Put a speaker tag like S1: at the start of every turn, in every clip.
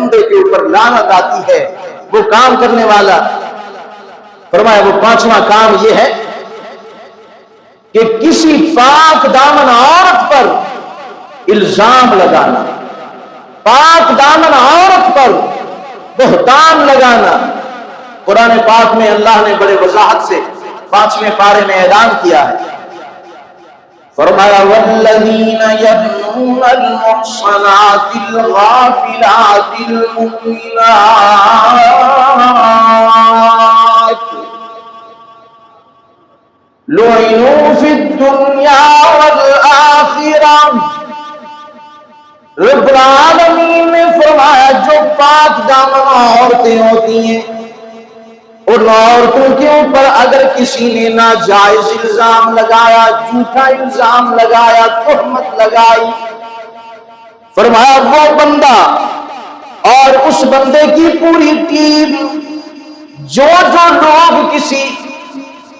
S1: بندے کے اوپر لعنت آتی ہے وہ کام کرنے والا. فرمایا وہ پانچواں کام یہ ہے کہ کسی پاک دامن عورت پر الزام لگانا، پاک دامن عورت پر بہتان لگانا. قرآن پاک میں اللہ نے بڑے وضاحت سے 5ویں پارے میں اعلان کیا ہے. فرمایا والذین یرمون المحصنات الغافلات المؤمنات لعنوا فی الدنیا والآخرہ. رب العالمین نے فرمایا جو پاک دامن عورتیں ہوتی ہیں ان عورتوں کے اوپر اگر کسی نے ناجائز الزام لگایا، جھوٹا الزام لگایا، تہمت لگائی، فرمایا وہ بندہ اور اس بندے کی پوری ٹیم جو لوگ کسی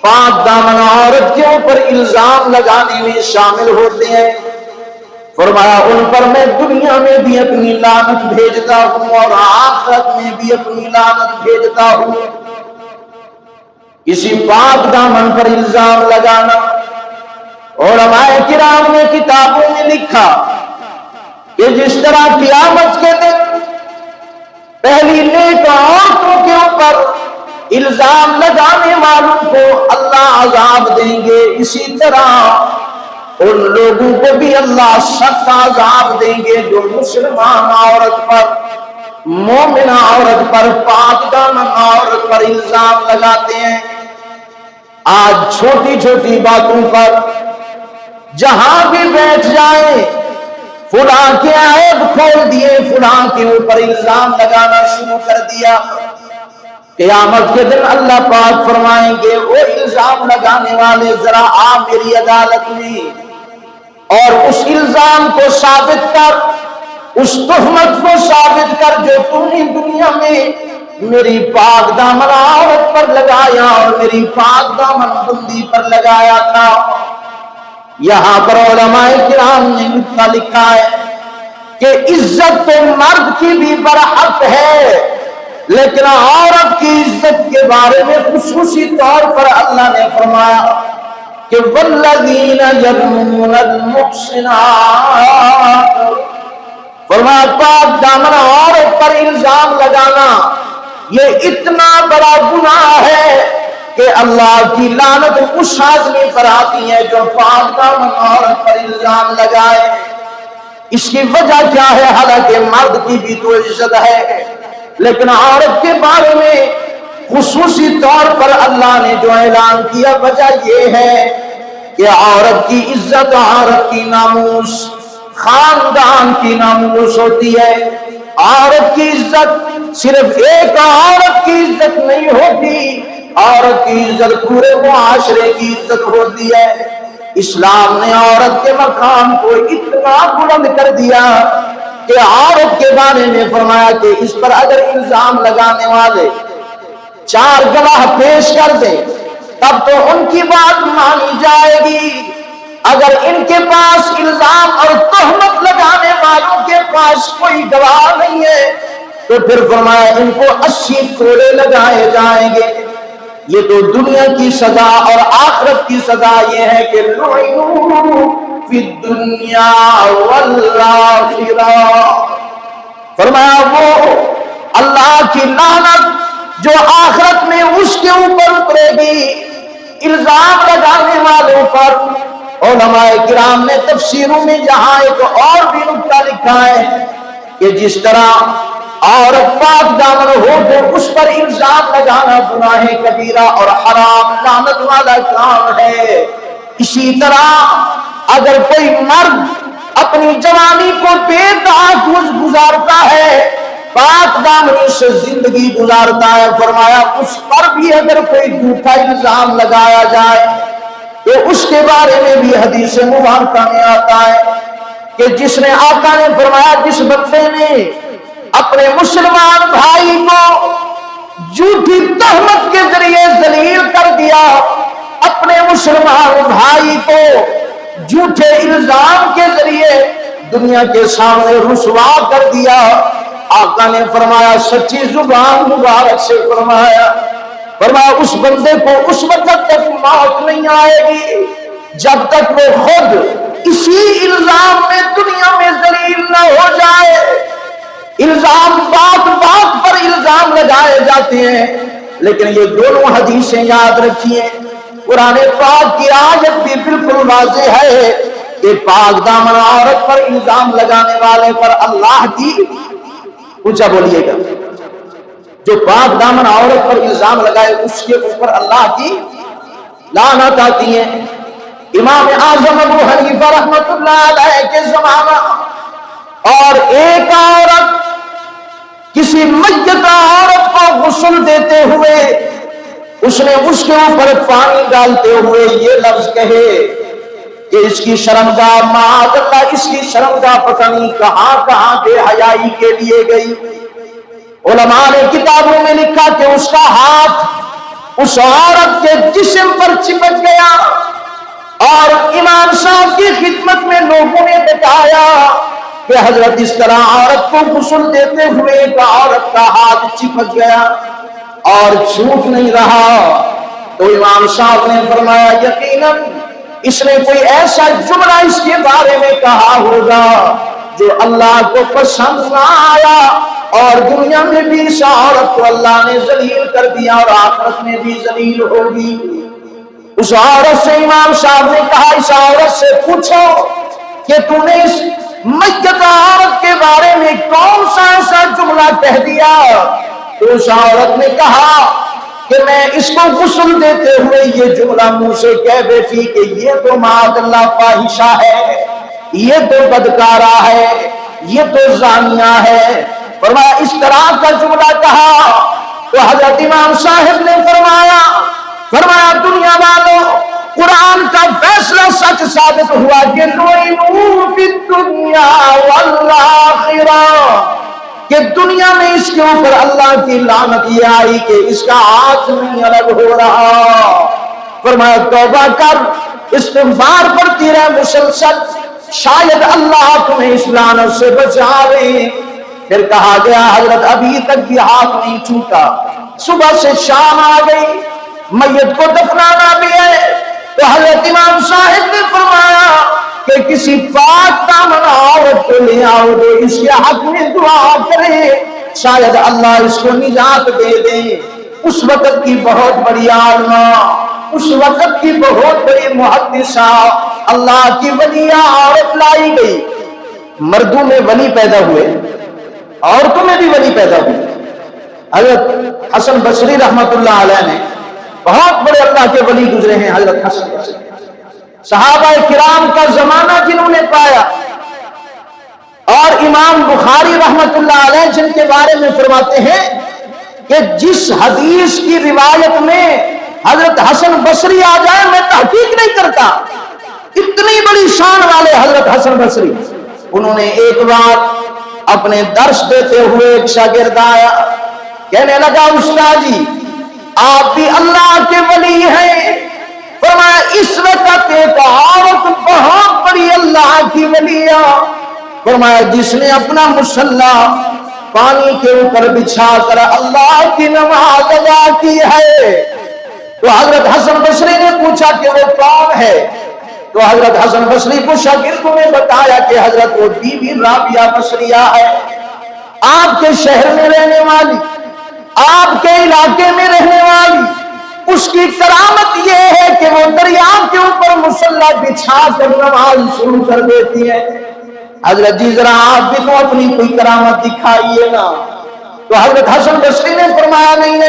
S1: پاک دامن عورت کے اوپر الزام لگانے میں شامل ہوتے ہیں، فرمایا ان پر میں دنیا میں بھی اپنی لعنت بھیجتا ہوں اور آخرت میں بھی اپنی لعنت بھیجتا ہوں. کسی پاک دامن پر الزام لگانا. علماء کرام نے کتابوں میں لکھا کہ جس طرح قیامت کے دن پہلی نیک عورتوں کے اوپر الزام لگانے والوں کو اللہ عذاب دیں گے، اسی طرح ان لوگوں کو بھی اللہ سخت عذاب دیں گے جو مسلمان عورت پر، مومنہ عورت پر، پاک دامن عورت پر الزام لگاتے ہیں. آج چھوٹی چھوٹی باتوں پر جہاں بھی بیٹھ جائیں فلاں کے عیب کھول دیے، فلاں کے اوپر الزام لگانا شروع کر دیا. قیامت کے دن اللہ پاک فرمائیں گے وہ الزام لگانے والے ذرا آ میری عدالت میں اور اس الزام کو ثابت کر، اس تہمت کو ثابت کر جو تم نے دنیا میں میری پاک دامن عورت پر لگایا اور میری پاک دامن بندی پر لگایا تھا. یہاں پر علماء کرام نے لکھا ہے کہ عزت تو مرد کی بھی برحق ہے، لیکن عورت کی عزت کے بارے میں خصوصی طور پر اللہ نے فرمایا کہ والذین یرمون المحصنات، فرمایا پاک دامن عورت پر الزام لگانا یہ اتنا بڑا گناہ ہے کہ اللہ کی لعنت اس آدمی پر آتی ہے جو پاک دامن عورت پر الزام لگائے. اس کی وجہ کیا ہے؟ حالانکہ مرد کی بھی تو عزت ہے، لیکن عورت کے بارے میں خصوصی طور پر اللہ نے جو اعلان کیا وجہ یہ ہے کہ عورت کی عزت، عورت کی ناموس خاندان کی ناموس ہوتی ہے. عورت کی عزت صرف ایک عورت کی عزت نہیں ہوتی، عورت کی عزت پورے معاشرے کی عزت ہوتی ہے. اسلام نے عورت کے مقام کو اتنا بلند کر دیا کہ عورت کے بارے میں فرمایا کہ اس پر اگر الزام لگانے والے 4 گواہ پیش کر دیں تب تو ان کی بات مانی جائے گی. اگر ان کے پاس الزام اور تہمت لگانے والوں کے پاس کوئی گواہ نہیں ہے تو پھر فرمایا ان کو 80 کوڑے لگائے جائیں گے. یہ تو دنیا کی سزا، اور آخرت کی سزا یہ ہے کہ لعنوا فی الدنیا والآخرہ. فرمایا وہ اللہ کی لعنت جو آخرت میں اس کے اوپر اترے گی الزام لگانے والوں پر. علماء کرام نے تفسیروں میں جہاں ایک اور بھی نکتہ لکھا ہے کہ جس طرح عورت پاک دامن ہو تو اس پر الزام لگانا گناہ کبیرہ اور حرام لعنت والا کام ہے، اسی طرح اگر کوئی مرد اپنی جوانی کو بے داغ گزارتا ہے، پاک دامنی سے زندگی گزارتا ہے، فرمایا اس پر بھی اگر کوئی جھوٹا الزام لگایا جائے تو اس کے بارے میں بھی حدیث مبارکہ میں آتا ہے کہ جس نے آقا نے فرمایا جس بندے نے اپنے مسلمان بھائی کو جھوٹی تہمت کے ذریعے ذلیل کر دیا، اپنے مسلمان بھائی کو جھوٹے الزام کے ذریعے دنیا کے سامنے رسوا کر دیا، آقا نے فرمایا سچی زبان مبارک سے فرمایا اس بندے کو اس وقت تک موت نہیں آئے گی جب تک وہ خود اسی الزام میں دنیا میں ذلیل نہ ہو جائے۔ الزام بات بات پر الزام لگائے جاتے ہیں، لیکن یہ دونوں حدیثیں یاد رکھیے۔ قرآن پاک کی آیت بھی بالکل واضح ہے کہ پاک دامن عورت پر الزام لگانے والے پر اللہ کی، اونچا بولیے گا، جو پاک دامن عورت پر الزام لگائے اس کے اوپر اللہ کی لعنت آتی ہے۔ امام اعظم ابو حنیفہ رحمۃ اللہ علیہ کے زمانہ اور ایک عورت کسی میت عورت کو غسل دیتے ہوئے اس نے اس کے اوپر پانی ڈالتے ہوئے یہ لفظ کہے کہ اس کی شرمگاہ معاذ اللہ، اس کی شرمگاہ پتہ نہیں کہاں کہاں بے حیائی کے لیے گئی۔ علماء نے کتابوں میں لکھا کہ اس کا ہاتھ اس عورت کے جسم پر چپک گیا، اور امام صاحب کی خدمت میں لوگوں نے بتایا کہ حضرت اس طرح عورت کو غسل دیتے ہوئے ایک عورت کا ہاتھ چپک گیا اور چھوٹ نہیں رہا۔ تو امام صاحب نے فرمایا یقیناً اس نے کوئی ایسا جملہ اس کے بارے میں کہا ہوگا جو اللہ کو پسند نہ آیا، اور دنیا میں بھی اس عورت کو اللہ نے ذلیل کر دیا اور آخرت میں بھی ذلیل ہوگی۔ اس عورت سے امام صاحب نے کہا اس عورت سے پوچھو کہ تم نے اس میت عورت کے بارے میں کون سا ایسا جملہ کہہ دیا؟ تو اس عورت نے کہا کہ میں اس کو غسل دیتے ہوئے یہ جملہ منہ سے کہہ بیٹھی کہ یہ تو معاذ اللہ فاحشہ ہے، یہ تو بدکارہ ہے، یہ تو زانیہ ہے۔ فرمایا اس طرح کا جملہ کہا تو حضرت امام صاحب نے فرمایا دنیا والوں، قرآن کا فیصلہ سچ ثابت ہوا کہ لعنوا فی الدنیا والآخرہ، کہ دنیا میں اس کے اوپر اللہ کی لعنت یہ آئی کہ اس کا ہاتھ نہیں الگ ہو رہا۔ فرمایا توبہ کر، استغفار پڑھتی رہے مسلسل، شاید اللہ تمہیں اس لعنت سے بچاوے۔ پھر کہا گیا حضرت ابھی تک بھی ہاتھ نہیں چھوٹا، صبح سے شام آ گئی، میت کو دفنانا بھی ہے۔ تو حضرت امام صاحب نے فرمایا کہ کسی پاک دامن عورت کو لے آؤ تو اس کے حق میں دعا کرے، شاید اللہ اس کو نجات دے دے۔ اس وقت کی بہت بڑی عالمہ، اس وقت کی بہت بڑی محدثہ، اللہ کی ولیہ عورت لائی گئی۔ مردوں میں ولی پیدا ہوئے، عورتوں میں بھی ولی پیدا ہوئی۔ حضرت حسن بصری رحمت اللہ علیہ نے، بہت بڑے اللہ کے ولی گزرے ہیں حضرت حسن بصری، صحابہ کرام کا زمانہ جنہوں نے پایا، اور امام بخاری رحمت اللہ علیہ جن کے بارے میں فرماتے ہیں کہ جس حدیث کی روایت میں حضرت حسن بصری آ جائے میں تحقیق نہیں کرتا، اتنی بڑی شان والے حضرت حسن بصری۔ انہوں نے ایک بار اپنے درس دیتے ہوئے ایک شاگرد آیا، کہنے لگا استاد جی آپ بھی اللہ کے ولی ہیں۔ فرمایا اس وقت ایک عورت بہت بڑی اللہ کی ولیہ، فرمایا جس نے اپنا مصلی پانی کے اوپر بچھا کر اللہ کی نماز ادا کی ہے۔ تو حضرت حسن بصری نے پوچھا کہ وہ کون ہے؟ تو حضرت حسن بصری کو شاگردوں نے بتایا کہ حضرت وہ بی بی رابعہ بصریہ ہے، آپ کے شہر میں رہنے والی، آپ کے علاقے میں رہنے والی۔ اس کی کرامت یہ ہے کہ وہ دریا کے اوپر مصلی بچھا کر نماز شروع کر دیتی ہے۔ حضرت جی ذرا آپ بھی تو اپنی کوئی کرامت دکھائیے نا۔ تو حضرت حسن بصری نے فرمایا نہیں،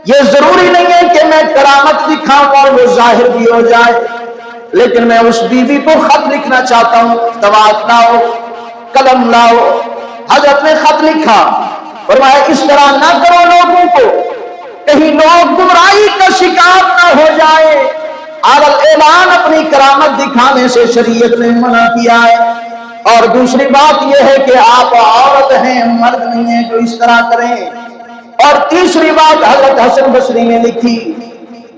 S1: یہ ضروری نہیں ہے کہ میں کرامت دکھاؤں اور وہ ظاہر بھی ہو جائے، لیکن میں اس بیوی کو خط لکھنا چاہتا ہوں، دوات لاؤ، قلم لاؤ۔ حضرت نے خط لکھا، فرمایا اس طرح نہ کرو لوگوں کو، کہیں لوگ گمراہی کا شکار نہ ہو جائے۔ اعلان اپنی کرامت دکھانے سے شریعت نے منع کیا ہے، اور دوسری بات یہ ہے کہ آپ عورت ہیں، مرد نہیں ہیں جو اس طرح کریں۔ اور تیسری بات حضرت حسن بصری نے لکھی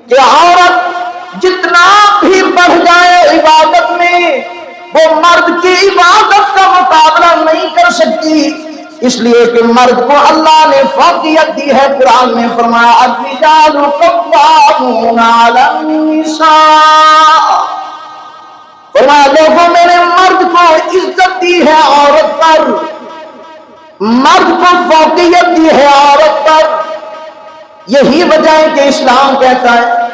S1: کہ عورت جتنا بھی بڑھ جائے عبادت میں، وہ مرد کی عبادت کا مقابلہ نہیں کر سکتی۔ اس لیے کہ مرد کو اللہ نے فوقیت دی ہے. قرآن میں فرمایا الرجال قوامون علی النساء. فرمایا لوگوں میں نے مرد کو عزت دی ہے عورت پر, مرد کو فوقیت دی ہے عورت پر. یہی وجہ ہے کہ اسلام کہتا ہے,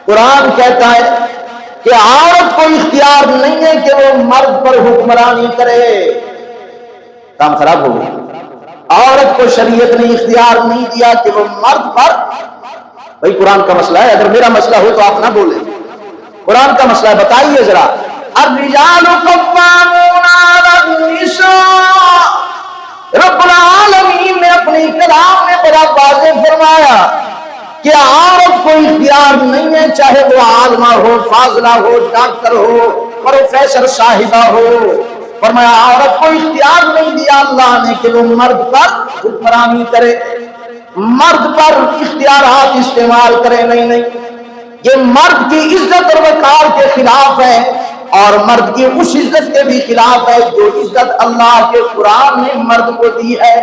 S1: قرآن کہتا ہے کہ عورت کو اختیار نہیں ہے کہ وہ مرد پر حکمرانی کرے. کام خراب ہو گیا. عورت کو شریعت نے اختیار نہیں دیا کہ وہ مرد پر, بھائی قرآن کا مسئلہ ہے, اگر میرا مسئلہ ہو تو آپ نہ بولیں, قرآن کا مسئلہ ہے, بتائیے ذرا. الرجال قوامون علی النساء. رب العالمین نے اپنی کلام میں بڑا واضح فرمایا کہ عورت کو اختیار نہیں ہے, چاہے وہ عالمہ ہو, فاضلہ ہو, ڈاکٹر ہو, پروفیسر صاحبہ ہو. فرمایا عورت کو اختیار نہیں دیا اللہ نے کہ وہ مرد پر حکمرانی کرے, مرد پر اختیارات استعمال کرے. نہیں نہیں, یہ مرد کی عزت اور وقار کے خلاف ہے, اور مرد کی اس عزت کے بھی خلاف ہے جو عزت اللہ کے قرآن نے مرد کو دی ہے.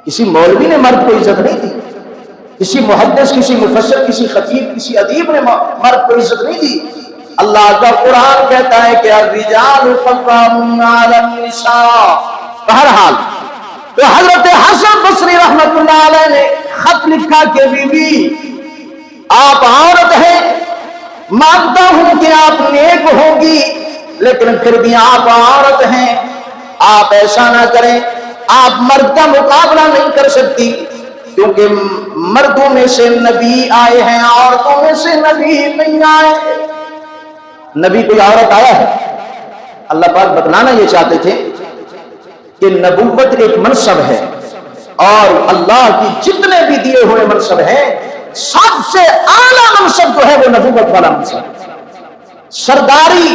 S1: کسی مولوی نے مرد کو عزت نہیں دی, کسی محدث, کسی مفسر, کسی خطیب, کسی ادیب نے مرد کو عزت نہیں دی. اللہ کا قرآن کہتا ہے کہ الرجال قوامون علی النساء. بہرحال تو حضرت حسن بصری رحمت اللہ علیہ نے خط لکھا کہ بی بی آپ عورت ہیں, مانتا ہوں کہ آپ نیک ہوں گی, لیکن پھر بھی آپ عورت ہیں, آپ ایسا نہ کریں, آپ مرد کا مقابلہ نہیں کر سکتی, کیونکہ مردوں میں سے نبی آئے ہیں, عورتوں میں سے نبی نہیں آئے. نبی کوئی عورت آیا ہے؟ اللہ پاک بتلانا یہ چاہتے تھے کہ نبوت ایک منصب ہے, اور اللہ کی جتنے بھی دیے ہوئے منصب ہیں سب سے اعلیٰ منصب جو ہے وہ نبوت والا منصب. سرداری,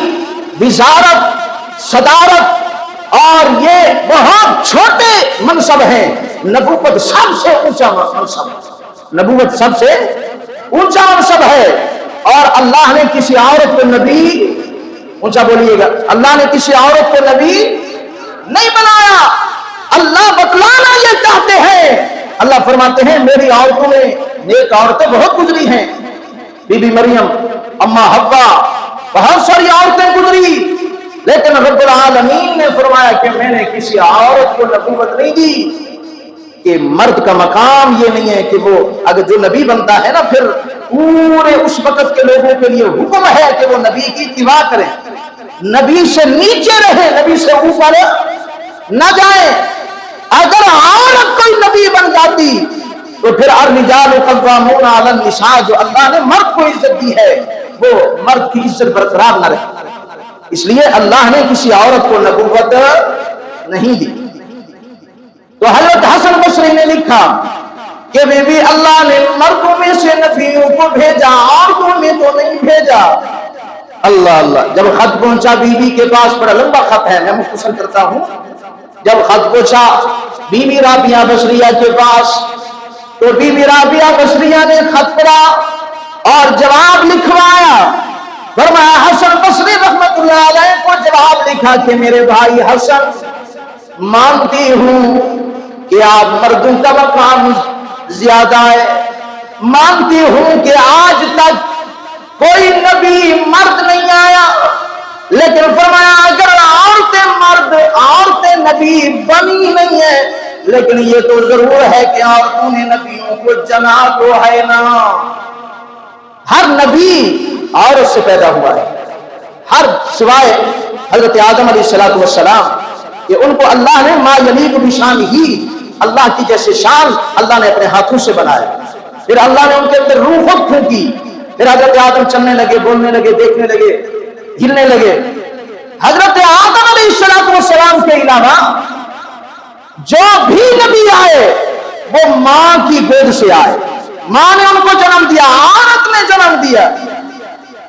S1: وزارت, صدارت اور یہ بہت چھوٹے منصب ہیں, نبوت سب سے اونچا منصب, نبوت سب سے اونچا منصب ہے. اور اللہ نے کسی عورت کو نبی, اونچا بولیے گا, اللہ نے کسی عورت کو نبی نہیں بنایا. اللہ بتلانا یہ چاہتے ہیں, اللہ فرماتے ہیں میری عورتوں میں نیک عورتیں بہت گزری ہیں, بی بی مریم, اما حوا, بہت ساری عورتیں گزری, لیکن رب العالمین نے فرمایا کہ میں نے کسی عورت کو نبوت نہیں دی. کہ مرد کا مقام یہ نہیں ہے کہ وہ اگر جو نبی بنتا ہے نا پھر پورے اس وقت کے لوگوں کے لیے حکم ہے کہ وہ نبی کی اتباع کریں, نبی سے نیچے رہے, نبی سے اوپر نہ جائیں. اگر عورت کوئی نبی بن جاتی تو پھر الرجال قوامون علی النساء جو اللہ نے مرد کو عزت دی ہے وہ مرد کی عزت برقرار نہ رہے. اس لیے اللہ نے کسی عورت کو نبوت نہیں دی. تو حضرت حسن بصری نے لکھا کہ بی بی اللہ نے مردوں میں سے نبیوں کو بھیجا, عورتوں میں تو نہیں بھیجا. اللہ اللہ. جب خط پہنچا بی بی کے پاس, بڑا لمبا خط ہے, میں مختصر کرتا ہوں. جب خط پہنچا بی بی رابعہ بصریہ کے پاس تو بی بی رابعہ بصریہ نے خط پڑھا اور جواب لکھوایا. فرمایا حسن بصری رحمت اللہ علیہ کو جواب لکھا کہ میرے بھائی حسن, مانتی ہوں کہ آپ مردوں کا مقام زیادہ ہے, مانتی ہوں کہ آج تک کوئی نبی مرد نہیں آیا, لیکن فرمایا اگر عورتیں نبی بنی نہیں ہے, لیکن یہ تو ضرور ہے کہ عورتوں نے نبیوں کو جنا تو ہے نا. ہر نبی عورت سے پیدا ہوا ہے, ہر سوائے حضرت آدم علیہ السلام کہ ان کو اللہ نے ما یلیق بشان ہی, اللہ کی جیسے شان اللہ نے اپنے ہاتھوں سے بنایا. پھر اللہ نے ان کے اندر روح خود پھونکی, پھر حضرت آدم چلنے لگے, بولنے لگے, دیکھنے لگے, ہلنے لگے. حضرت آدم علیہ السلام کے علاوہ جو بھی نبی آئے وہ ماں کی گود سے آئے, ماں نے ان کو جنم دیا, عورت نے جنم دیا.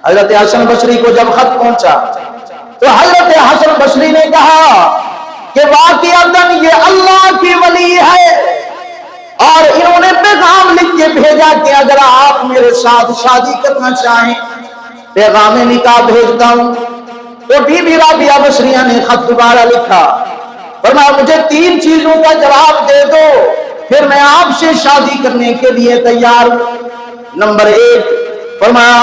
S1: حضرت حسن بصری کو جب خط پہنچا تو حضرت حسن بصری نے کہا کہ واقعتاً یہ اللہ کی ولی ہے, اور انہوں نے پیغام لکھ کے بھیجا کہ اگر آپ میرے ساتھ شادی کرنا چاہیں پیغام نکاح بھیجتا ہوں. تو بی بی رابعہ بصریہ نے خط دوبارہ لکھا. فرمایا مجھے 3 چیزوں کا جواب دے دو پھر میں آپ سے شادی کرنے کے لیے تیار ہوں۔ نمبر 1، فرمایا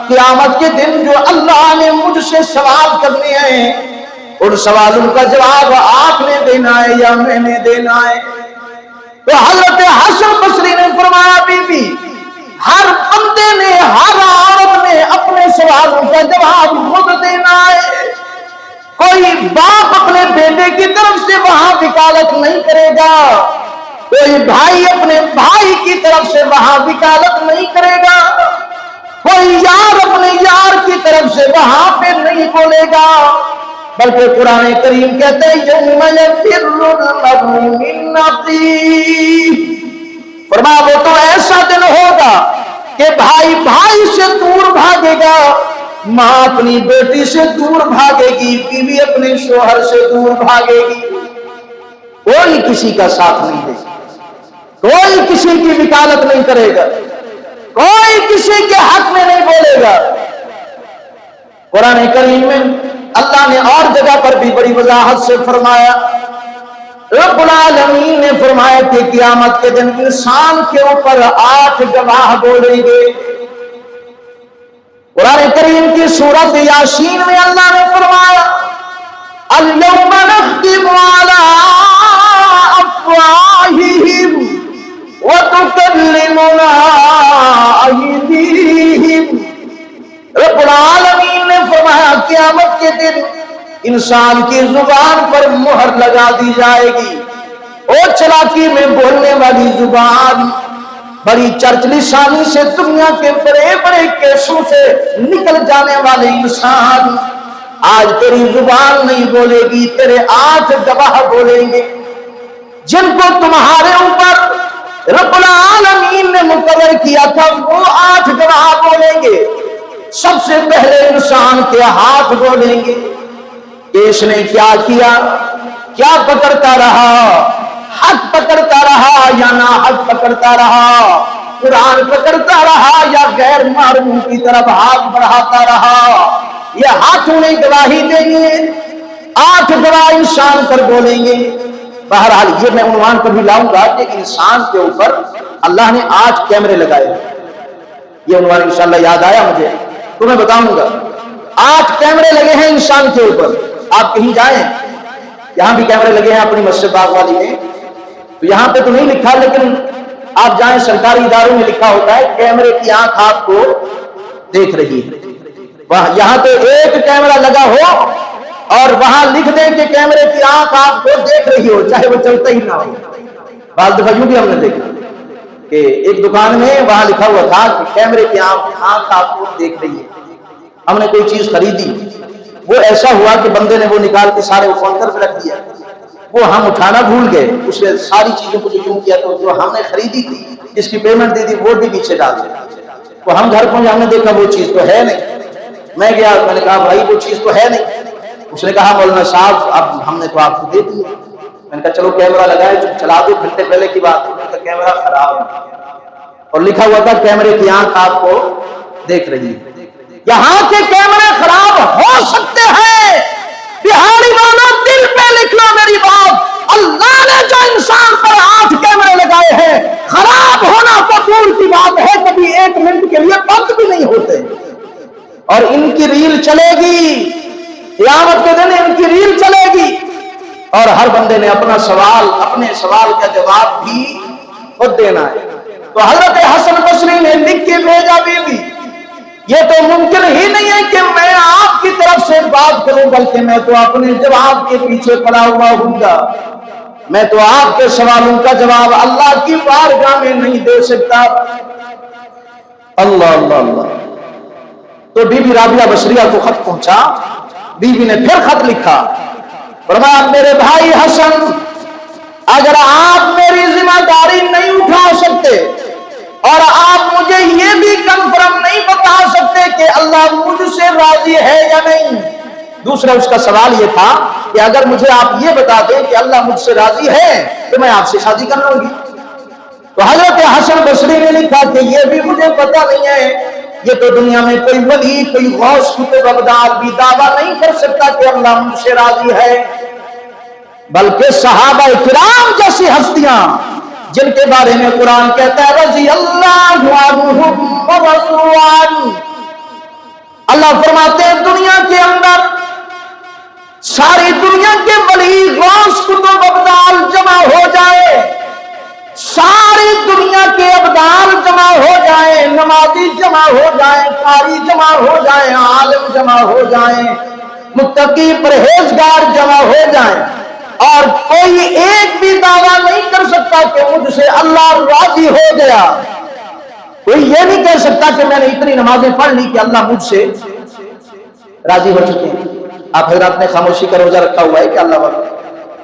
S1: قیامت کے دن جو اللہ نے مجھ سے سوال کرنے ہیں ان سوالوں کا جواب آپ نے دینا ہے یا میں نے دینا ہے؟ تو حضرت حسن بصری نے فرمایا بی بی ہر بندے نے ہر عورت نے اپنے سوالوں کا جواب خود دینا ہے۔ کوئی باپ اپنے بیٹے کی طرف سے وہاں وکالت نہیں کرے گا، کوئی بھائی اپنے بھائی کی طرف سے وہاں وکالت نہیں کرے گا، کوئی یار اپنے یار کی طرف سے وہاں پہ نہیں بولے گا، بلکہ قرآن کریم کہتے ہیں یوم یفر المرء من اخیہ، فرمایا وہ تو ایسا دن ہوگا کہ بھائی بھائی سے دور بھاگے گا، ماں اپنی بیٹی سے دور بھاگے گی، بیوی اپنے شوہر سے دور بھاگے گی، کوئی کسی کا ساتھ نہیں دے گا، کوئی کسی کی وکالت نہیں کرے گا، کوئی کسی کے حق میں نہیں بولے گا۔ قرآن کریم میں اللہ نے اور جگہ پر بھی بڑی وضاحت سے فرمایا، رب العالمین نے فرمایا کہ قیامت کے دن انسان کے اوپر 8 گواہ بولیں گے۔ قرآن کریم کی سورۃ یاسین میں اللہ نے فرمایا الَّوْمَ نَخْتِمُ عَلَىٰ أَفْوَاهِهِمْ وَتُكَلِّمُنَا أَيْدِيهِمْ۔ رب العالمین نے فرمایا قیامت کے دن انسان کی زبان پر مہر لگا دی جائے گی، اور چلاکی میں بولنے والی زبان، بڑی چرچ لسانی سے دنیا کے بڑے بڑے کیسوں سے نکل جانے والے انسان، آج تیری زبان نہیں بولے گی، تیرے 8 گواہ بولیں گے جن کو تمہارے اوپر رب العالمین نے مقرر کیا تھا، وہ 8 گواہ بولیں گے۔ سب سے پہلے انسان کے ہاتھ بولیں گے کہ اس نے کیا کیا، کیا پکڑتا رہا، حق پکڑتا رہا یا نہ حق پکڑتا رہا، قرآن پکڑتا رہا یا غیر معروف کی طرف ہاتھ بڑھاتا رہا، یہ ہاتھوں نے گواہی دیں گے۔ 8 گواہ انسان پر بولیں گے۔ بہرحال یہ میں عنوان پر بھی لاؤں گا کہ انسان کے اوپر اللہ نے 8 کیمرے لگائے، یہ عنوان انشاءاللہ یاد آیا مجھے تو میں بتاؤں گا۔ 8 کیمرے لگے ہیں انسان کے اوپر، آپ کہیں جائیں یہاں بھی کیمرے لگے ہیں اپنی مسجد باغ والی میں، تو یہاں پہ تو نہیں لکھا لیکن آپ جائیں سرکاری اداروں میں لکھا ہوتا ہے کیمرے کی آنکھ آپ کو دیکھ رہی ہے، یہاں تو ایک کیمرہ لگا ہو اور وہاں لکھ دیں کہ کیمرے کی آنکھ آپ کو دیکھ رہی ہو چاہے وہ چلتا ہی نہ ہو۔ بعض دفعہ یوں بھی ہم نے دیکھا کہ ایک دکان میں وہاں لکھا ہوا تھا کہ کیمرے کی آنکھ آپ کو دیکھ رہی ہے، ہم نے کوئی چیز خریدی، وہ ایسا ہوا کہ بندے نے وہ نکال کے سارے کاؤنٹر پہ رکھ دیا، وہ ہم اٹھانا بھول گئے، اس نے ساری چیزوں کو جو یوں کیا تو جو ہم نے خریدی تھی جس کی پیمنٹ دی تھی وہ بھی نیچے ڈال دی، تو ہم گھر پہنچے، ہم نے دیکھا وہ چیز تو ہے نہیں، میں گیا میں نے کہا بھائی وہ چیز تو ہے نہیں، اس نے کہا مولانا صاحب اب ہم نے تو آپ کو دے دیا، میں نے کہا چلو کیمرہ لگائے چلا دو، گھنٹے پہلے کی بات ہے، میں نے کہا کیمرہ خراب ہے اور لکھا ہوا تھا کیمرے کی آنکھ آپ کو دیکھ رہی ہے۔ یہاں کے کیمرے خراب ہو سکتے ہیں، بہاری والوں دل پہ لکھ لو میری بات، اللہ نے جو انسان پر 8 کیمرے لگائے ہیں خراب ہونا تو دور کی بات ہے، کبھی 1 منٹ کے لیے بند بھی نہیں ہوتے، اور ان کی ریل چلے گی، قیامت کے دن ان کی ریل چلے گی، اور ہر بندے نے اپنے سوال کا جواب بھی خود دینا ہے۔ تو حضرت حسن بصری نے لکھ کے بھیجا بھی یہ تو ممکن ہی نہیں ہے کہ میں آپ کی طرف سے بات کروں، بلکہ میں تو اپنے جواب کے پیچھے پڑا ہوا ہوں گا، میں تو آپ کے سوالوں کا جواب اللہ کی بارگاہ میں نہیں دے سکتا۔ اللہ اللہ اللہ۔ تو بی بی رابعہ بصریہ کو خط پہنچا، بی بی نے پھر خط لکھا، فرمایا میرے بھائی حسن اگر آپ میری ذمہ داری نہیں اٹھا سکتے اور آپ مجھے یہ بھی کنفرم نہیں بتا سکتے کہ اللہ مجھ سے راضی ہے یا نہیں، دوسرا اس کا سوال یہ تھا کہ اگر مجھے آپ یہ بتا دیں کہ اللہ مجھ سے راضی ہے تو میں آپ سے شادی کر لوں گی۔ تو حضرت حسن بصری نے لکھا کہ یہ بھی مجھے پتا نہیں ہے، یہ تو دنیا میں کوئی ولی کوئی غوث قطب ابدال بھی دعویٰ نہیں کر سکتا کہ اللہ مجھ سے راضی ہے۔ بلکہ صحابہ کرام جیسی ہستیاں جن کے بارے میں قرآن کہتا ہے رضی اللہ عنہم ورضوا عنہ، اللہ فرماتے ہیں دنیا کے اندر ساری دنیا کے ولی غوث کتب ابدال جمع ہو جائے، ساری دنیا کے ابدال جمع ہو جائیں، نمازی جمع ہو جائیں، قاری جمع ہو جائیں، عالم جمع ہو جائیں، متقی پرہیزگار جمع ہو جائیں، اور کوئی ایک بھی دعویٰ نہیں کر سکتا کہ مجھ سے اللہ راضی ہو گیا۔ کوئی یہ نہیں کہہ سکتا کہ میں نے اتنی نمازیں پڑھ لی کہ اللہ مجھ سے راضی ہو چکے ہیں۔ آپ حضرات نے خاموشی کا روزہ رکھا ہوا ہے کہ اللہ اکبر،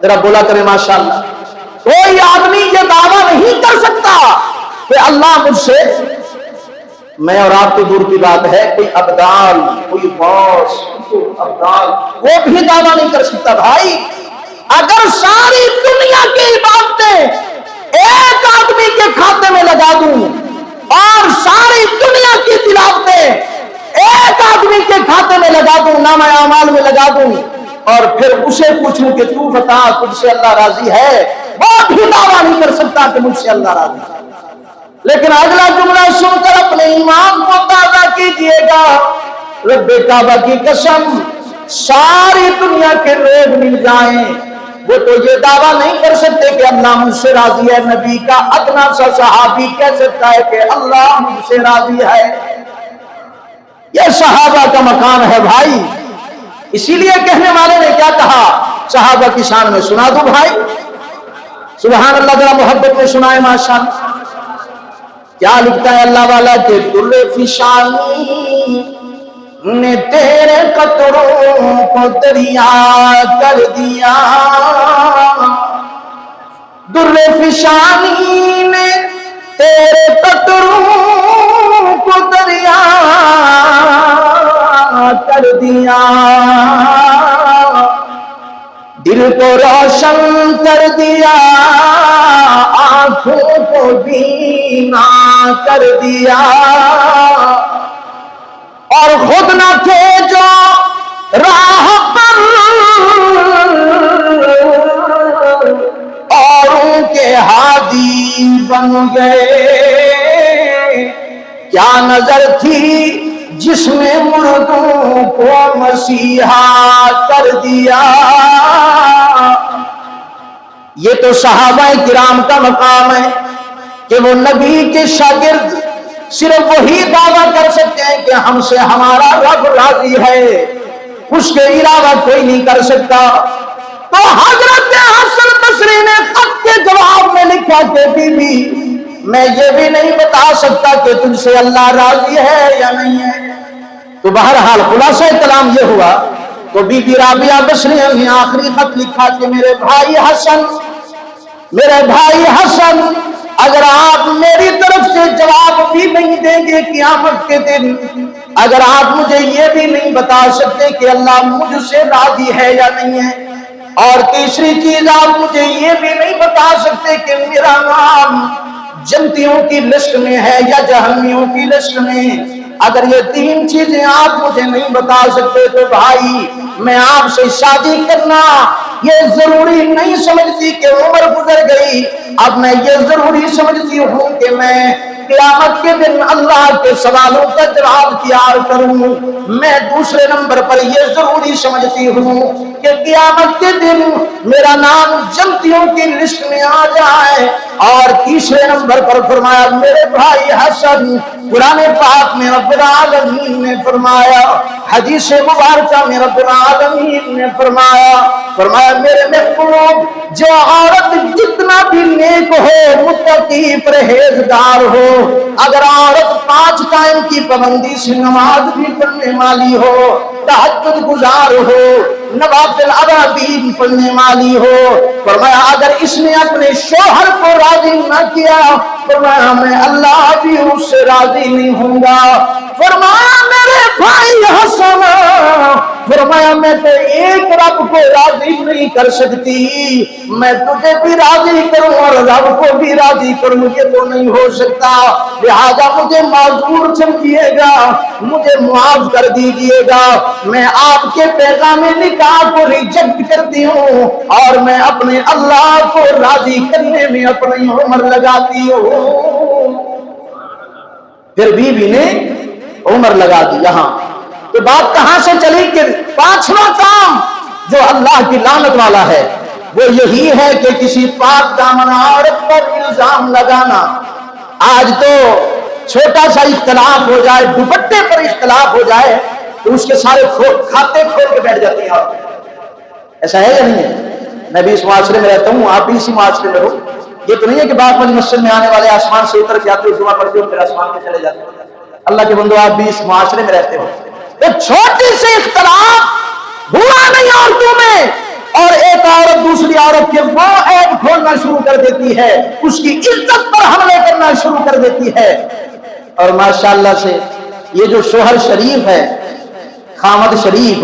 S1: ذرا بولا کرے ماشاءاللہ۔ کوئی آدمی یہ دعویٰ نہیں کر سکتا کہ اللہ مجھ سے، میں اور آپ کو دور کی بات ہے، کوئی ابدال، کوئی غوث، ابدال، وہ بھی دعویٰ نہیں کر سکتا۔ بھائی اگر ساری دنیا کی عبادتیں ایک آدمی کے کھاتے میں لگا دوں اور ساری دنیا کی تلاوتیں ایک آدمی کے کھاتے میں لگا دوں، نامہ اعمال میں لگا دوں، اور پھر اسے پوچھوں کہ تو بتا تجھ سے اللہ راضی ہے، وہ بھی دعویٰ نہیں کر سکتا کہ مجھ سے اللہ راضی ہے۔ لیکن اگلا جملہ سن کر اپنے ایمان کو تازہ کیجئے گا، رب کعبہ کی قسم ساری دنیا کے لوگ مل جائیں، وہ تو یہ دعویٰ نہیں کر سکتے کہ اللہ مجھ سے راضی ہے۔ نبی کا ادنا سا صحابی کہہ سکتا ہے کہ اللہ مجھ سے راضی ہے۔ یہ صحابہ کا مقام ہے بھائی، اسی لیے کہنے والے نے کیا کہا صحابہ کی شان میں، سنا دو بھائی، سبحان اللہ، ذرا محبت میں سنائے ماشاءاللہ۔ کیا لکھتا ہے اللہ والا کہ در فشانی نے تیرے قطروں کو دریا کر دیا، در فشانی نے تیرے قطروں کو دریا کر دیا، دل کو روشن کر دیا، آنکھوں کو بینا کر دیا، اور خود نہ تھے جو راہ پر اوروں کے ہادی بن گئے، کیا نظر تھی جس میں مردوں کو مسیحا کر دیا۔ یہ تو صحابہ کرام کا مقام ہے کہ وہ نبی کے شاگرد صرف وہی دعویٰ کر سکتے ہیں کہ ہم سے ہمارا رب راضی ہے، اس کے علاوہ کوئی نہیں کر سکتا۔ تو حضرت حسن بصری نے خط کے جواب میں لکھا کہ بی بی میں یہ بھی نہیں بتا سکتا کہ تجھ سے اللہ راضی ہے یا نہیں ہے۔ تو بہرحال خلاصہ کلام یہ ہوا، تو بی بی رابعہ بصریہ نے آخری خط لکھا کہ میرے بھائی حسن، اگر آپ میری طرف سے جواب بھی نہیں دیں گے قیامت کے دن، اگر آپ مجھے یہ بھی نہیں بتا سکتے کہ اللہ مجھ سے راضی ہے یا نہیں ہے، اور تیسری چیز آپ مجھے یہ بھی نہیں بتا سکتے کہ میرا نام جنتیوں کی لسٹ میں ہے یا جہنمیوں کی لسٹ میں، اگر یہ تین چیزیں آپ مجھے نہیں بتا سکتے تو بھائی میں آپ سے شادی کرنا یہ ضروری نہیں سمجھتی کہ عمر گزر گئی، اب میں یہ ضروری سمجھتی ہوں کہ میں قیامت کے دن اللہ کے سوالوں کا جواب تیار کروں۔ میں دوسرے نمبر پر یہ ضروری سمجھتی ہوں کہ قیامت کے دن میرا نام جنتیوں کی لسٹ میں آ جائے، اور تیسرے نمبر پر فرمایا میرے بھائی حسن، قرآن پاک میں رب العالمین نے فرمایا، حدیث مبارکہ میں رب العالمین نے فرمایا میرے محبوب، جو عورت جتنا بھی نیک ہو، متقی پرہیزگار ہو، اگر عورت 5 ٹائم کی پابندی سے نماز بھی پڑھنے والی ہو، تہجد گزار ہو، نوافل ابابیل پڑھنے والی ہو، فرمایا اگر اس نے اپنے شوہر کو راضی نہ کیا، فرمایا میں اللہ بھی اس سے راضی نہیں ہوں گا۔ فرمایا میرے بھائی حسن، فرمایا میں تو ایک رب کو راضی نہیں کر سکتی، میں تجھے بھی راضی کروں اور رب کو بھی راضی کروں، یہ تو نہیں ہو سکتا، لہذا مجھے معذور سمجھیے گا، مجھے معاف کر دیجیے گا، میں آپ کے پیغام نکاح کو ریجیکٹ کرتی ہوں اور میں اپنے اللہ کو راضی کرنے میں اپنی عمر لگاتی ہوں۔ پھر بیوی نے عمر لگا دی۔ یہاں تو بات کہاں سے چلی کہ پانچواں کام جو اللہ کی لعنت والا ہے وہ یہی ہے کہ کسی پاک دامن عورت پر الزام لگانا۔ آج تو چھوٹا سا اختلاف ہو جائے، دوپٹے پر اختلاف ہو جائے تو اس کے سارے کھاتے کھول کے بیٹھ جاتے ہیں۔ ایسا ہے یا نہیں ہے؟ میں بھی اس معاشرے میں رہتا ہوں، آپ بھی اسی معاشرے میں ہو۔ یہ تو نہیں ہے کہ بعد میں مسجد میں آنے والے آسمان سے اتر کے آتے ہو، جمعہ پڑھتے ہو پھر آسمان میں چلے جاتے ہو۔ اللہ کے بندو آپ بھی اس معاشرے میں رہتے ہو۔ ایک چھوٹی سی اختلاف ہوا نہیں عورتوں میں اور ایک عورت دوسری عورت کے وہ عیب کھولنا شروع کر دیتی ہے، اس کی عزت پر حملے کرنا شروع کر دیتی ہے۔ اور ماشاءاللہ سے یہ جو شوہر شریف ہے، خامد شریف،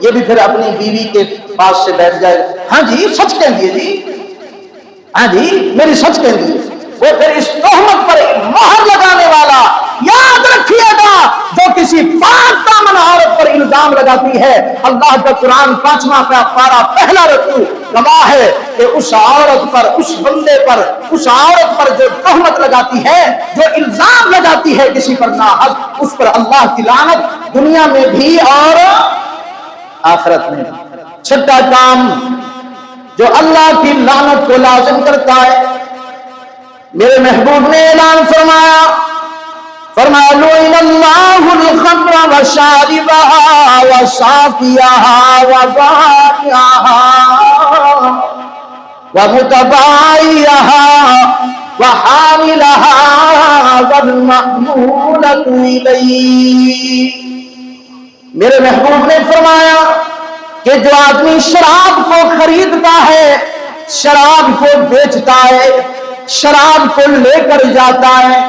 S1: یہ بھی پھر اپنی بیوی کے پاس سے بیٹھ جائے، ہاں جی سچ کہہ دیے جی، ہاں جی میری سچ کہہ دیے، وہ پھر اس تہمت پر مہر لگانے والا، یاد رکھیے گا جو کسی پاک دامن عورت پر الزام لگاتی ہے، اللہ کا قرآن 5واں پارہ پہلا رکوع گواہ ہے کہ اس عورت پر، اس بندے پر، اس عورت پر جو تہمت لگاتی ہے، جو الزام لگاتی ہے کسی پر ناحق، اس پر اللہ کی لعنت دنیا میں بھی اور آخرت میں بھی۔ چھٹا کام جو اللہ کی لعنت کو لازم کرتا ہے، میرے محبوب نے اعلان فرمایا، لعن اللہ الخمر وشاربها وساقيها وبائعها ومتباعيها وحاملها والمحمولة إليه۔ میرے محبوب نے فرمایا کہ جو آدمی شراب کو خریدتا ہے، شراب کو بیچتا ہے، شراب کو لے کر جاتا ہے،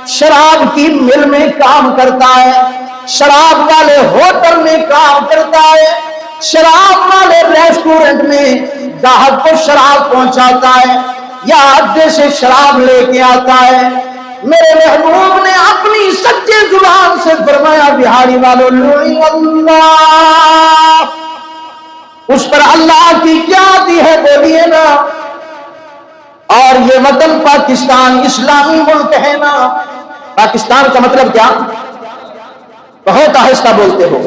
S1: شراب کی مل میں کام کرتا ہے، شراب والے ہوٹل میں کام کرتا ہے، شراب والے ریسٹورنٹ میں گاہک کو شراب پہنچاتا ہے یا اڈے سے شراب لے کے آتا ہے، میرے محبوب نے اپنی سچے زبان سے فرمایا، بہاری والوں لعن اللہ، اس پر اللہ کی کیا آتی ہے بولیے نا۔ اور یہ وطن پاکستان اسلامی ملک ہے نا۔ پاکستان کا مطلب کیا؟ بہت آہستہ بولتے ہو۔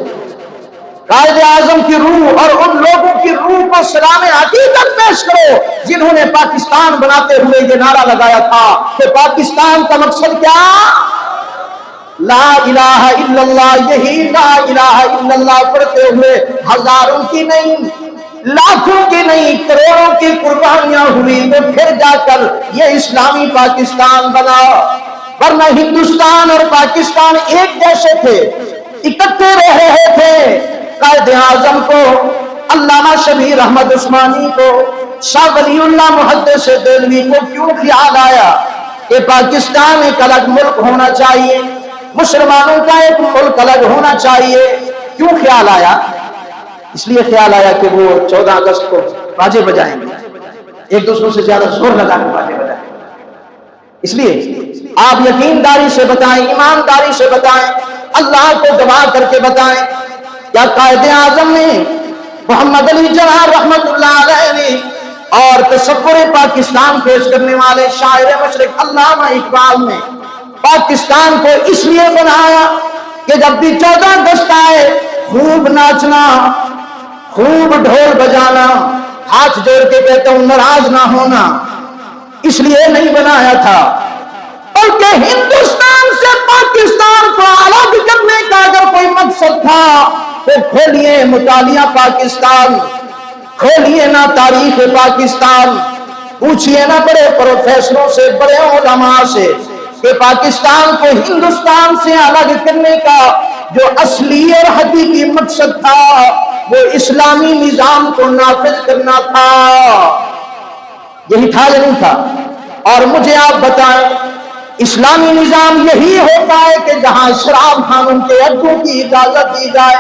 S1: قائد اعظم کی روح اور ان لوگوں کی روح کو سلام عقیدت پیش کرو جنہوں نے پاکستان بناتے ہوئے یہ نعرہ لگایا تھا کہ پاکستان کا مقصد کیا؟ لا الہ الا اللہ۔ یہی لا الہ الا اللہ پڑھتے ہوئے ہزاروں کی نہیں، لاکھوں کی نہیں، کروڑوں کی قربانیاں ہوئی تو پھر جا کر یہ اسلامی پاکستان بنا، ورنہ ہندوستان اور پاکستان ایک جیسے تھے، اکٹھے رہ رہے تھے۔ قائد اعظم کو، علامہ شبیر احمد عثمانی کو، شاہ ولی اللہ محدث دہلوی کو کیوں خیال آیا کہ پاکستان ایک الگ ملک ہونا چاہیے، مسلمانوں کا ایک ملک الگ ہونا چاہیے؟ کیوں خیال آیا؟ اس لیے خیال آیا کہ وہ 14 اگست کو باجے بجائیں گے، ایک دوسروں سے زیادہ زور لگا کے باجے بجائیں گے۔ اس لیے آپ یقینداری سے بتائیں، ایمانداری سے بتائیں، اللہ کو گواہ کر کے بتائیں، کیا قائد اعظم نے، محمد علی جناح رحمت اللہ علیہ نے اور تصور پاکستان پیش کرنے والے شاعر مشرق علامہ اقبال نے پاکستان کو اس لیے بنایا کہ جب بھی 14 اگست آئے خوب ناچنا، خوب ڈھول بجانا، ہاتھ جوڑ کے کہتا ہوں ناراض نہ ہونا، اس لیے نہیں بنایا تھا، بلکہ ہندوستان سے پاکستان کو الگ کرنے کا اگر کوئی مقصد تھا تو کھولیے مطالعہ پاکستان، کھولیے نا تاریخ پاکستان، پوچھئے نا بڑے پروفیسروں سے، بڑے علماء سے کہ پاکستان کو ہندوستان سے الگ کرنے کا جو اصلی اور حقیقی مقصد تھا وہ اسلامی نظام کو نافذ کرنا تھا۔ یہی تھا یا نہیں تھا؟ اور مجھے آپ بتائیں اسلامی نظام یہی ہوتا ہے کہ جہاں شراب خانوں کے اڈوں کی اجازت دی جائے۔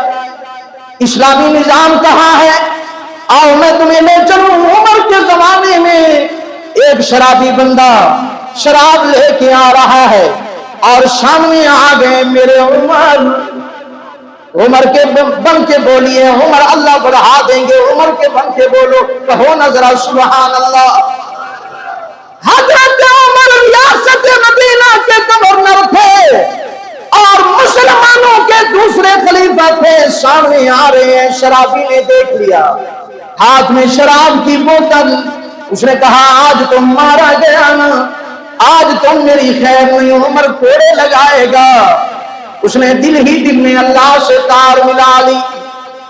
S1: اسلامی نظام کہاں ہے؟ آؤ میں تمہیں لے چلوں۔ عمر کے زمانے میں ایک شرابی بندہ شراب لے کے آ رہا ہے اور سامنے آ گئے میرے عمر کے بن کے بولیے، عمر اللہ بڑھا دیں گے، عمر کے بن کے بولو، کہو نہ ذرا سبحان اللہ۔ حضرت عمر ریاست مدینہ کے گورنر تھے اور مسلمانوں کے دوسرے خلیفہ تھے، سامنے آ رہے ہیں، شرابی نے دیکھ لیا، ہاتھ میں شراب کی بوتل، اس نے کہا آج تم مارا گیا نا، آج تم میری خیر نہیں، عمر کوڑے لگائے گا۔ اس نے دل ہی دل میں اللہ سے تار ملا لی۔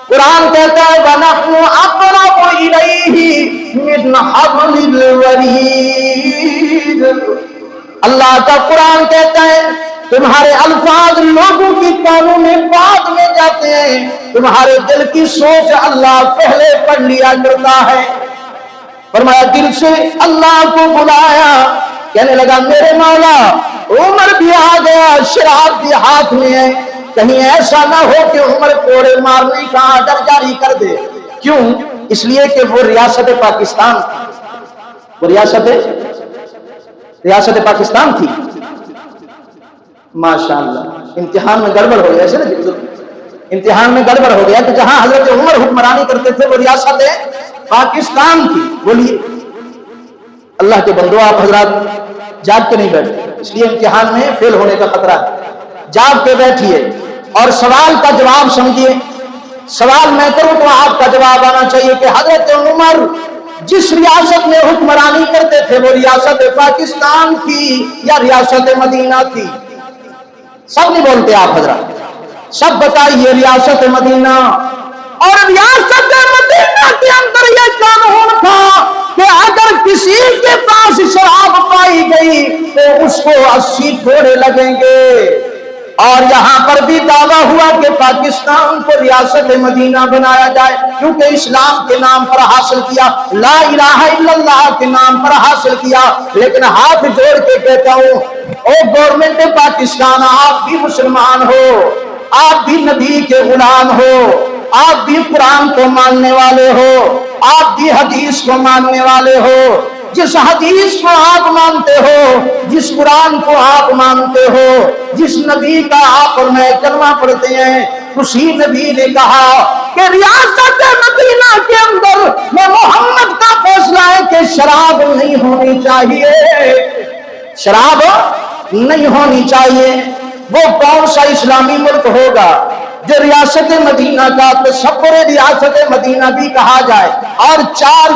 S1: قرآن کہتا ہے وَنَحْنُ أَقْرَبُ إِلَيْهِ مِنْ حَبْلِ الْوَرِيدِ۔ اللہ کا قرآن کہتا ہے تمہارے الفاظ لوگوں کی کانوں میں بعد میں جاتے ہیں، تمہارے دل کی سوچ اللہ پہلے پڑھ لیا کرتا ہے۔ فرمایا دل سے اللہ کو بلایا، کہنے لگا میرے مولا عمر بھی آ گیا، شراب بھی ہاتھ میں ہے، کہیں ایسا نہ ہو کہ عمر کوڑے مارنے کا آرڈر جاری کر دے۔ کیوں؟ اس لیے کہ وہ ریاست پاکستان، وہ ریاست پاکستان تھی۔ ماشاءاللہ امتحان میں گڑبڑ ہو گیا، ایسے نا امتحان میں گڑبڑ ہو گیا کہ جہاں حضرت عمر حکمرانی کرتے تھے وہ ریاست پاکستان تھی۔ بولیے اللہ کے بندو، آپ حضرات جاگ کے نہیں بیٹھتے، اس لیے امتحان میں فیل ہونے کا خطرہ ہے، جاگ کے بیٹھیے اور سوال کا جواب سمجھیے۔ سوال میں کروں تو آپ کا جواب آنا چاہیے کہ حضرت عمر جس ریاست میں حکمرانی کرتے تھے وہ ریاست پاکستان تھی یا ریاست مدینہ تھی؟ سب نہیں بولتے آپ حضرات، سب بتائیے ریاست مدینہ۔ اور ریاست مدینہ کے اندر یہ قانون تھا کہ اگر کسی کے پاس شراب پائی گئی تو اس کو 80 کوڑے لگیں گے۔ اور یہاں پر بھی دعویٰ ہوا کہ پاکستان کو ریاست مدینہ بنایا جائے، کیونکہ اسلام کے نام پر حاصل کیا، لا الہ الا اللہ کے نام پر حاصل کیا۔ لیکن ہاتھ جوڑ کے کہتا ہوں او گورنمنٹ پاکستان، آپ بھی مسلمان ہو، آپ بھی نبی کے غلام ہو، آپ بھی قرآن کو ماننے والے ہو، آپ بھی حدیث کو ماننے والے ہو۔ جس حدیث کو آپ مانتے ہو، جس قرآن کو آپ مانتے ہو، جس نبی کا آپ اور میں کلمہ پڑھتے ہیں، اسی نبی نے کہا کہ ریاست مدینہ کے اندر میں محمد کا فیصلہ ہے کہ شراب نہیں ہونی چاہیے، شراب نہیں ہونی چاہیے۔ وہ کون سا اسلامی ملک ہوگا جو ریاست مدینہ کا تصور ریاست مدینہ بھی کہا جائے اور چار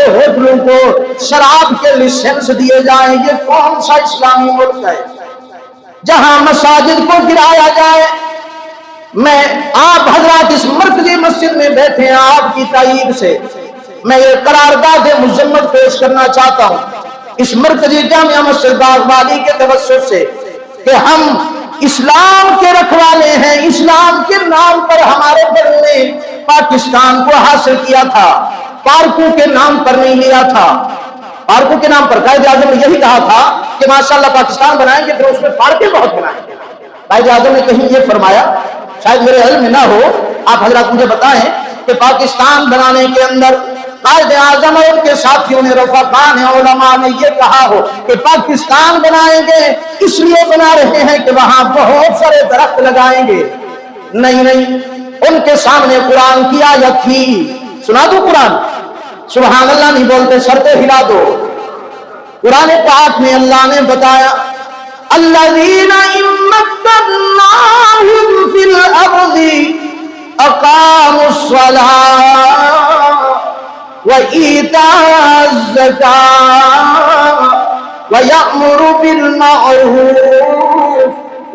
S1: ہوٹلوں کو شراب کے لائسنس دیے جائیں؟ یہ کون سا اسلامی ملک ہے جہاں مساجد کو گرایا جائے؟ میں آپ حضرات اس مرکزی مسجد میں بیٹھے ہیں، آپ کی تائید سے میں یہ قرارداد مذمت پیش کرنا چاہتا ہوں اس مرکزی جامعہ مسجد باغ والی کے توسط سے کہ ہم اسلام کے رکھوالے ہیں، اسلام کے نام پر ہمارے بڑوں نے پاکستان کو حاصل کیا تھا، پارکوں کے نام پر نہیں لیا تھا۔ پارکوں کے نام پر قائد اعظم نے یہی کہا تھا کہ ماشاءاللہ پاکستان بنائیں گے، پھر اس میں پارکیں بہت بنائیں گے۔ قائد اعظم نے کہیں یہ فرمایا؟ شاید میرے علم میں نہ ہو، آپ حضرات مجھے بتائیں کہ پاکستان بنانے کے اندر قائد اعظم اور ان کے ساتھیوں نے، رفقان علماء نے یہ کہا ہو کہ پاکستان بنائیں گے اس لیے بنا رہے ہیں کہ وہاں بہت سارے درخت لگائیں گے؟ نہیں، ان کے سامنے قرآن کی آیت تھی، سنا دو قرآن، سبحان اللہ نہیں بولتے سر پہ ہلا دو۔ قرآن پاک میں اللہ نے بتایا الذین مکناہم فی الارض اقاموا الصلاۃ وَإِيتَاءَ الزَّكَاةِ وَيَأْمُرُ بِالْمَعْرُوفِ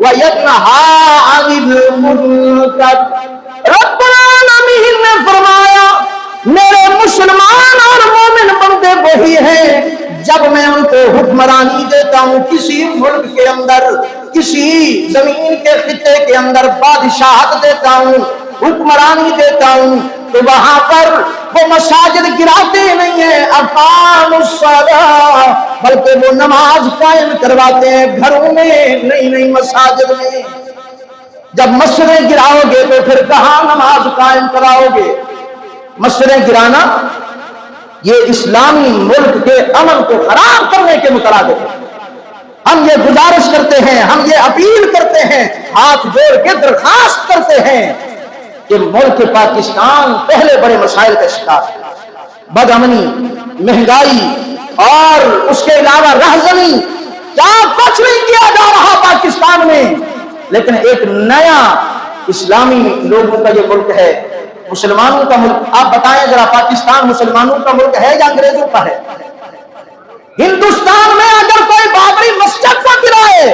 S1: وَيَنْهَى عَنِ الْمُنكَرِ۔ رب العالمین نے فرمایا میرے مسلمان اور مومن بندے وہی ہیں جب میں ان کو حکمرانی دیتا ہوں کسی ملک کے اندر، کسی زمین کے خطے کے اندر بادشاہت دیتا ہوں، حکمرانی دیتا ہوں، تو وہاں پر وہ مساجد گراتے نہیں ہیں اقاموا الصلاۃ، بلکہ وہ نماز قائم کرواتے ہیں گھروں میں، نہیں مساجد میں۔ جب مسجدیں گراؤ گے تو پھر کہاں نماز قائم کراؤ گے؟ مسجدیں گرانا یہ اسلامی ملک کے امن کو خراب کرنے کے مترادف ہے۔ ہم یہ گزارش کرتے ہیں، ہم یہ اپیل کرتے ہیں، ہاتھ جوڑ کے درخواست کرتے ہیں کہ ملک پاکستان پہلے بڑے مسائل کا شکار ہے، بد امنی، مہنگائی اور اس کے علاوہ رہزنی، کیا کچھ نہیں کیا جا رہا پاکستان میں، لیکن ایک نیا اسلامی لوگوں کا یہ ملک ہے، مسلمانوں کا ملک۔ آپ بتائیں ذرا، پاکستان مسلمانوں کا ملک ہے یا انگریزوں کا ہے؟ ہندوستان میں اگر کوئی بابری مسجد کو گرائے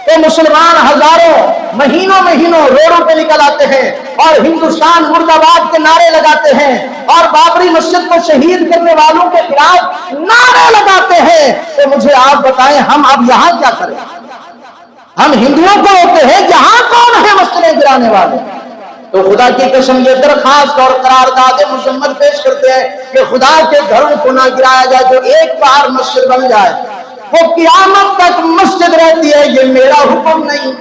S1: تو مسلمان ہزاروں مہینوں روڈوں پہ نکل آتے ہیں اور ہندوستان مرد آباد کے نعرے لگاتے ہیں اور بابری مسجد کو شہید کرنے والوں کے خلاف نعرے لگاتے ہیں۔ تو مجھے آپ بتائیں ہم اب یہاں کیا کریں؟ ہم ہندوؤں کو ہوتے ہیں، یہاں کون ہے مسجدیں گرانے والے؟ تو خدا کی قسم یہ درخواست اور قرارداد مذمت پیش کرتے ہیں کہ خدا کے گھروں کو نہ گرایا جائے، جو ایک بار مسجد بن جائے وہ قیامت تک مسجد رہتی ہے۔ یہ میرا حکم نہیں،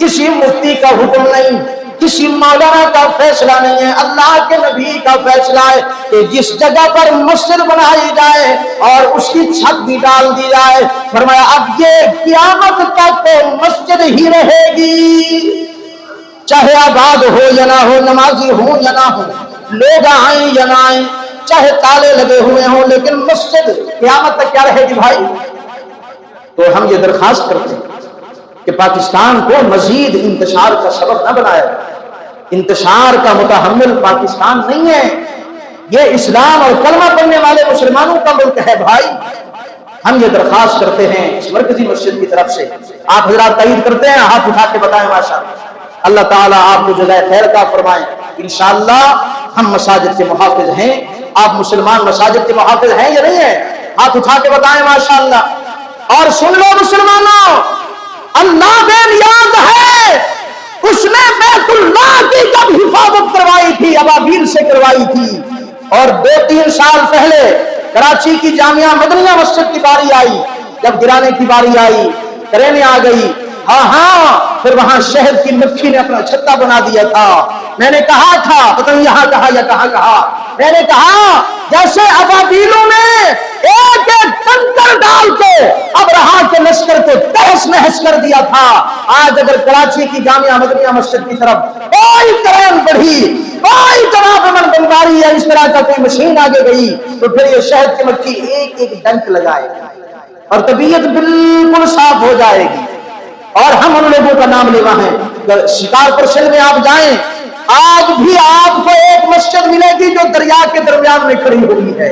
S1: کسی مفتی کا حکم نہیں، کسی مولانا کا فیصلہ نہیں ہے، اللہ کے نبی کا فیصلہ ہے کہ جس جگہ پر مسجد بنائی جائے اور اس کی چھت بھی ڈال دی جائے، فرمایا اب یہ قیامت تک مسجد ہی رہے گی، چاہے آباد ہو یا نہ ہو، نمازی ہوں یا نہ ہو، لوگ آئیں یا نہ آئیں، چاہے تالے لگے ہوئے ہوں، لیکن مسجد قیامت تک کیا رہے گی بھائی؟ تو ہم یہ درخواست کرتے ہیں کہ پاکستان کو مزید انتشار کا سبب نہ بنایا جائے۔ انتشار کا متحمل پاکستان نہیں ہے، یہ اسلام اور کلمہ پڑھنے والے مسلمانوں کا ملک ہے بھائی۔ ہم یہ درخواست کرتے ہیں اس مرکزی مسجد کی طرف سے، آپ حضرات تائید کرتے ہیں؟ ہاتھ اٹھا کے بتائیں ماشاءاللہ۔ اللہ تعالیٰ آپ کو جزائے خیر کا فرمائیں۔ انشاءاللہ ہم مساجد کے محافظ ہیں، آپ مسلمان مساجد کے محافظ ہیں یا نہیں ہیں؟ ہاتھ اٹھا کے بتائیں ماشاءاللہ۔ اور سن لو مسلمانوں، اللہ بے نیاز ہے، اس نے بیت اللہ کی کب حفاظت کروائی تھی؟ ابابیل سے کروائی تھی۔ اور 2-3 سال پہلے کراچی کی جامعہ مدنیہ مسجد کی باری آئی، جب گرانے کی باری آئی، کرینے آ گئی، ہاں پھر وہاں شہد کی مکھی نے اپنا چھتا بنا دیا تھا۔ میں نے کہا تھا، پتہ نہیں یہاں کہا یا کہا، میں نے کہا جیسے ابابیلوں نے ایک کنکر ڈال کے ابرہا کے لشکر کو تہس نہس کر دیا تھا، آج اگر کراچی کی جامعہ مدنیہ مسجد کی طرف کوئی کرین بڑھی، کوئی جناب من بمباری یا اس طرح کا کوئی مشین آگے گئی تو پھر یہ شہد کی مکھی ایک ڈنک لگائے گی اور طبیعت بالکل صاف ہو جائے گی۔ اور ہم ان لوگوں کا نام لیوا ہیں۔ شکارپور سندھ میں آپ جائیں، آج بھی آپ کو ایک مسجد ملے گی جو دریا کے درمیان میں کھڑی ہوئی ہے۔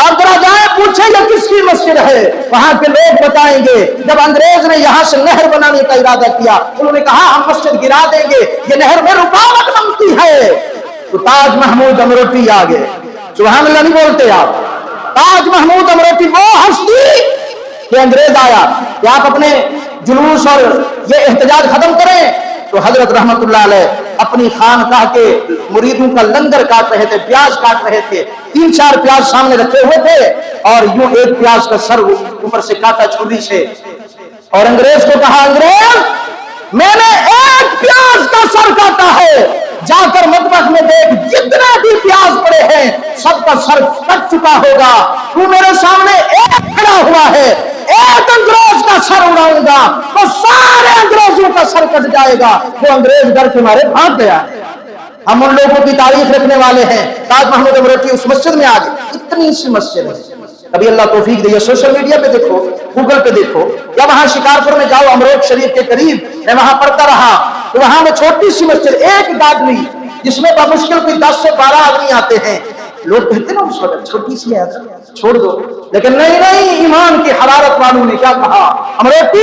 S1: آپ ذرا جائیں پوچھیں یہ کس کی مسجد ہے، وہاں کے لوگ بتائیں گے جب انگریز نے یہاں سے نہر بنانے کا ارادہ کیا، انہوں نے کہا ہم مسجد گرا دیں گے، یہ نہر میں رکاوٹ بنتی ہے، تو تاج محمود امروٹی آ گئے۔ سبحان اللہ نہیں بولتے آپ؟ تاج محمود امروٹی وہ ہستی کہ انگریز آیا کہ آپ اپنے جلوس اور یہ احتجاج ختم کریں، تو حضرت رحمت اللہ علیہ اپنی خانقاہ کے مریدوں کا لنگر کاٹ رہے تھے، پیاز کاٹ رہے تھے، 3-4 پیاز سامنے رکھے ہوئے تھے اور یوں ایک پیاز کا سر اوپر سے کاٹا چھری سے، اور انگریز کو کہا انگریز میں نے ایک پیاز کا سر کاٹا ہے، جا کر مطبخ میں دیکھ جتنے بھی پیاز پڑے ہیں سب کا سر کٹ چکا ہوگا، تو میرے سامنے ایک کھڑا ہوا ہے، ایک انگریز کا سر اڑاؤں گا تو سارے انگریزوں کا سر کٹ جائے گا۔ وہ انگریز ڈر کے مارے بھاگ گیا۔ ہم ان لوگوں کی تاریخ رکھنے والے ہیں۔ تاج محمود امروٹی اس مسجد میں آ گئے، اتنی سی مسجد ہے، ابھی اللہ توفیق دے، سوشل میڈیا پہ دیکھو، گوگل پہ دیکھو، یا وہاں شکارپور میں جاؤ امروٹ شریف کے قریب، میں وہاں پڑھتا رہا تو وہاں میں چھوٹی سی مسجد، ایک گاڑی جس میں بمشکل کوئی 10 سے 12 آدمی آتے ہیں، لوگ کہتے نا اس وقت چھوٹی سی ہے چھوڑ دو، لیکن نہیں، ایمان کی حرارت والوں نے کیا کہا، امروٹی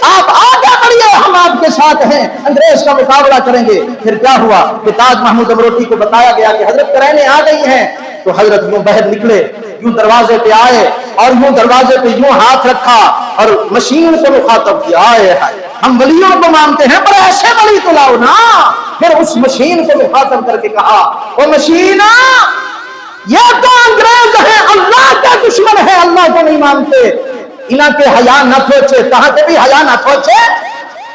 S1: آپ آگے بڑھیے، ہم آپ کے ساتھ ہیں، انگریز کا مقابلہ کریں گے۔ پھر کیا ہوا کہ تاج محمود امروٹی کو بتایا گیا کہ حضرت کرینیں آ گئی ہیں، تو حضرت یوں باہر نکلے، یوں دروازے پہ آئے اور یوں دروازے پہ یوں ہاتھ رکھا اور مشین کو مخاطب کیا، آئے ہم ولیوں کو مانتے ہیں پر ایسے ولی تو لاؤ نا۔ پھر اس مشین کو مخاطب کر کے کہا وہ مشین یہ تو انگریز ہے، اللہ کا دشمن ہے، اللہ کو نہیں مانتے، انہاں کے حیا نہ تھوچے، کہاں کے بھی حیا نہ تھوچے۔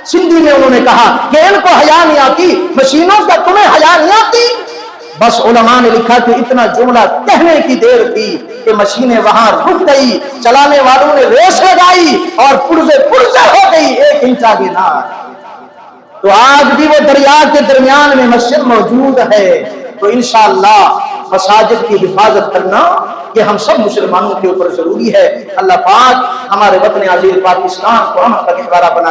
S1: سندھی میں انہوں نے کہا کہ ان کو حیا نہیں آتی، مشینوں کا تمہیں حیا نہیں آتی۔ بس علماء نے لکھا کہ اتنا جملہ کہنے کی دیر تھی کہ مشینیں وہاں رک گئی، چلانے والوں نے ریس لگائی اور پرزے ہو گئی، ایک انچ آگے نہ آئی۔ تو آج بھی وہ دریا کے درمیان میں مسجد موجود ہے۔ تو انشاءاللہ مساجد کی حفاظت کرنا یہ ہم سب مسلمانوں کے اوپر ضروری ہے۔ اللہ پاک ہمارے وطن عزیز پاکستان کو امن کا گہوارہ بنا